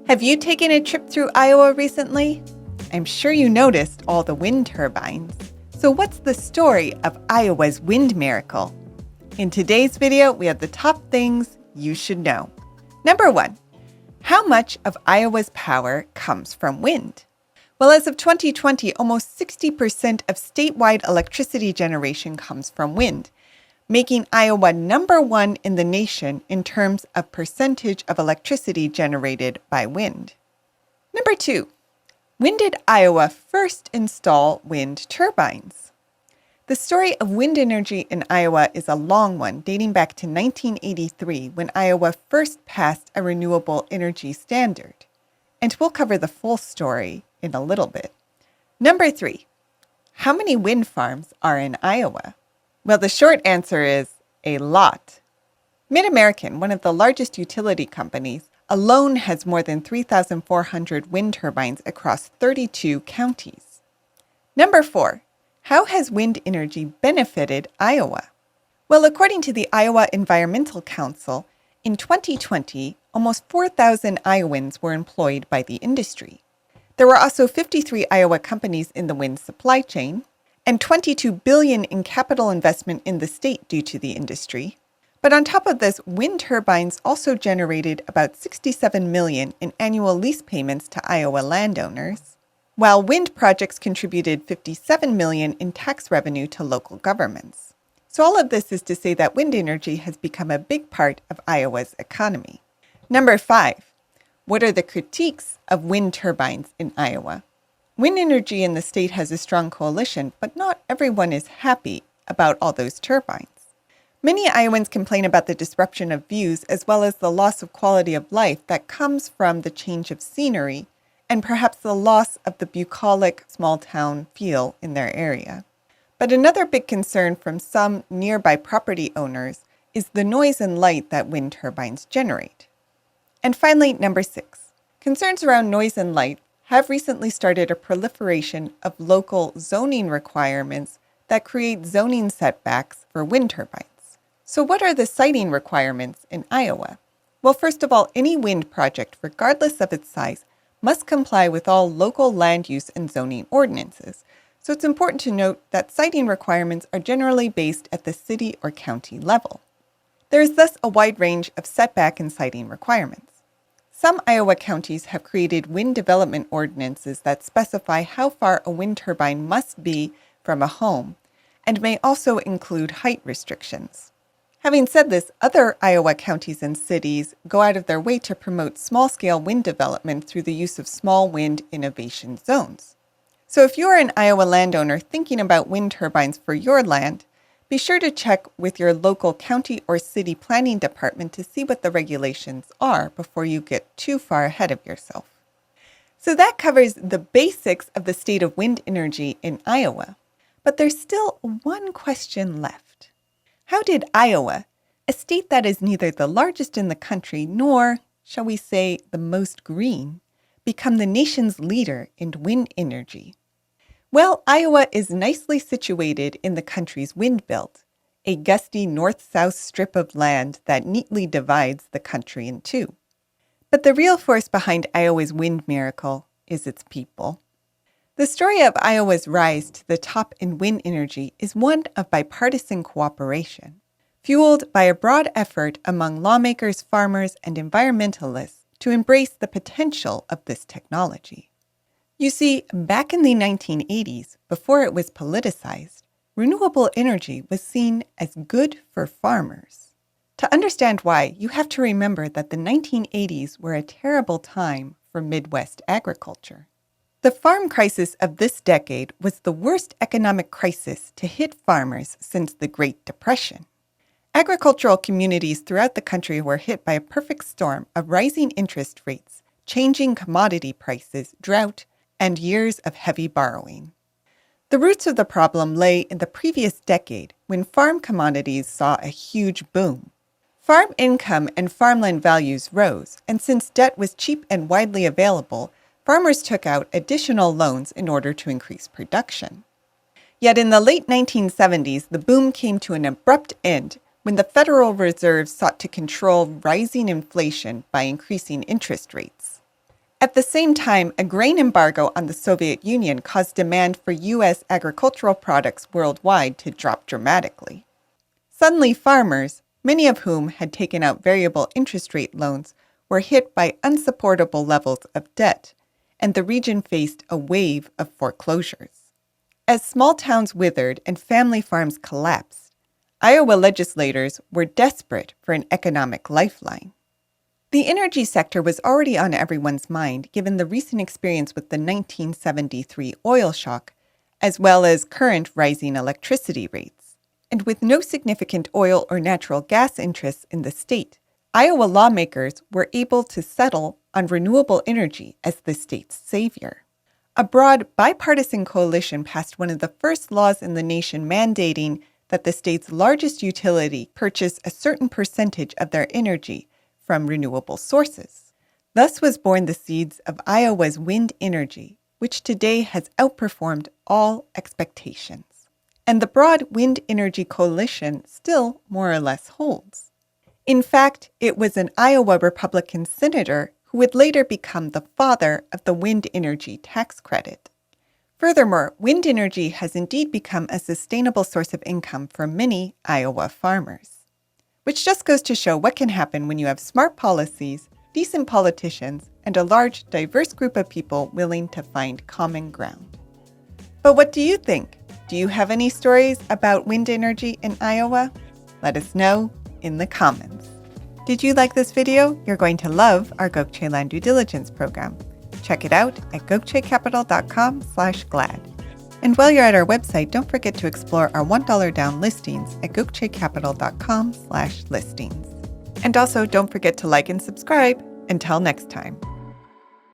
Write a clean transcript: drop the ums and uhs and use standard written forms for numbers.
Have you taken a trip through Iowa recently? I'm sure you noticed all the wind turbines. So what's the story of Iowa's wind miracle? In today's video, we have the top things you should know. Number 1, how much of Iowa's power comes from wind? Well, as of 2020, almost 60% of statewide electricity generation comes from wind, making Iowa number 1 in the nation in terms of percentage of electricity generated by wind. Number 2, when did Iowa first install wind turbines? The story of wind energy in Iowa is a long one, dating back to 1983 when Iowa first passed a renewable energy standard. And we'll cover the full story in a little bit. Number 3, how many wind farms are in Iowa? Well, the short answer is a lot. Mid-American, one of the largest utility companies, alone has more than 3,400 wind turbines across 32 counties. Number 4, how has wind energy benefited Iowa? Well, according to the Iowa Environmental Council, in 2020, almost 4,000 Iowans were employed by the industry. There were also 53 Iowa companies in the wind supply chain, and $22 billion in capital investment in the state due to the industry. But on top of this, wind turbines also generated about $67 million in annual lease payments to Iowa landowners, while wind projects contributed $57 million in tax revenue to local governments. So all of this is to say that wind energy has become a big part of Iowa's economy. Number 5, what are the critiques of wind turbines in Iowa? Wind energy in the state has a strong coalition, but not everyone is happy about all those turbines. Many Iowans complain about the disruption of views as well as the loss of quality of life that comes from the change of scenery and perhaps the loss of the bucolic small-town feel in their area. But another big concern from some nearby property owners is the noise and light that wind turbines generate. And finally, number 6, concerns around noise and light have recently started a proliferation of local zoning requirements that create zoning setbacks for wind turbines. So what are the siting requirements in Iowa? Well, first of all, any wind project, regardless of its size, must comply with all local land use and zoning ordinances. So it's important to note that siting requirements are generally based at the city or county level. There is thus a wide range of setback and siting requirements. Some Iowa counties have created wind development ordinances that specify how far a wind turbine must be from a home, and may also include height restrictions. Having said this, other Iowa counties and cities go out of their way to promote small-scale wind development through the use of small wind innovation zones. So if you are an Iowa landowner thinking about wind turbines for your land, be sure to check with your local county or city planning department to see what the regulations are before you get too far ahead of yourself. So that covers the basics of the state of wind energy in Iowa. But there's still one question left. How did Iowa, a state that is neither the largest in the country nor, shall we say, the most green, become the nation's leader in wind energy? Well, Iowa is nicely situated in the country's wind belt, a gusty north-south strip of land that neatly divides the country in two. But the real force behind Iowa's wind miracle is its people. The story of Iowa's rise to the top in wind energy is one of bipartisan cooperation, fueled by a broad effort among lawmakers, farmers, and environmentalists to embrace the potential of this technology. You see, back in the 1980s, before it was politicized, renewable energy was seen as good for farmers. To understand why, you have to remember that the 1980s were a terrible time for Midwest agriculture. The farm crisis of this decade was the worst economic crisis to hit farmers since the Great Depression. Agricultural communities throughout the country were hit by a perfect storm of rising interest rates, changing commodity prices, drought, and years of heavy borrowing. The roots of the problem lay in the previous decade when farm commodities saw a huge boom. Farm income and farmland values rose, and since debt was cheap and widely available, farmers took out additional loans in order to increase production. Yet in the late 1970s, the boom came to an abrupt end when the Federal Reserve sought to control rising inflation by increasing interest rates. At the same time, a grain embargo on the Soviet Union caused demand for U.S. agricultural products worldwide to drop dramatically. Suddenly, farmers, many of whom had taken out variable interest rate loans, were hit by unsupportable levels of debt, and the region faced a wave of foreclosures. As small towns withered and family farms collapsed, Iowa legislators were desperate for an economic lifeline. The energy sector was already on everyone's mind given the recent experience with the 1973 oil shock, as well as current rising electricity rates. And with no significant oil or natural gas interests in the state, Iowa lawmakers were able to settle on renewable energy as the state's savior. A broad bipartisan coalition passed one of the first laws in the nation mandating that the state's largest utility purchase a certain percentage of their energy from renewable sources. Thus was born the seeds of Iowa's wind energy, which today has outperformed all expectations. And the broad wind energy coalition still more or less holds. In fact, it was an Iowa Republican senator who would later become the father of the wind energy tax credit. Furthermore, wind energy has indeed become a sustainable source of income for many Iowa farmers. Which just goes to show what can happen when you have smart policies, decent politicians, and a large, diverse group of people willing to find common ground. But what do you think? Do you have any stories about wind energy in Iowa? Let us know in the comments. Did you like this video? You're going to love our Gokce Land Due Diligence program. Check it out at gokcecapital.com/glad. And while you're at our website, don't forget to explore our $1 down listings at gokcecapital.com/listings. And also don't forget to like and subscribe. Until next time.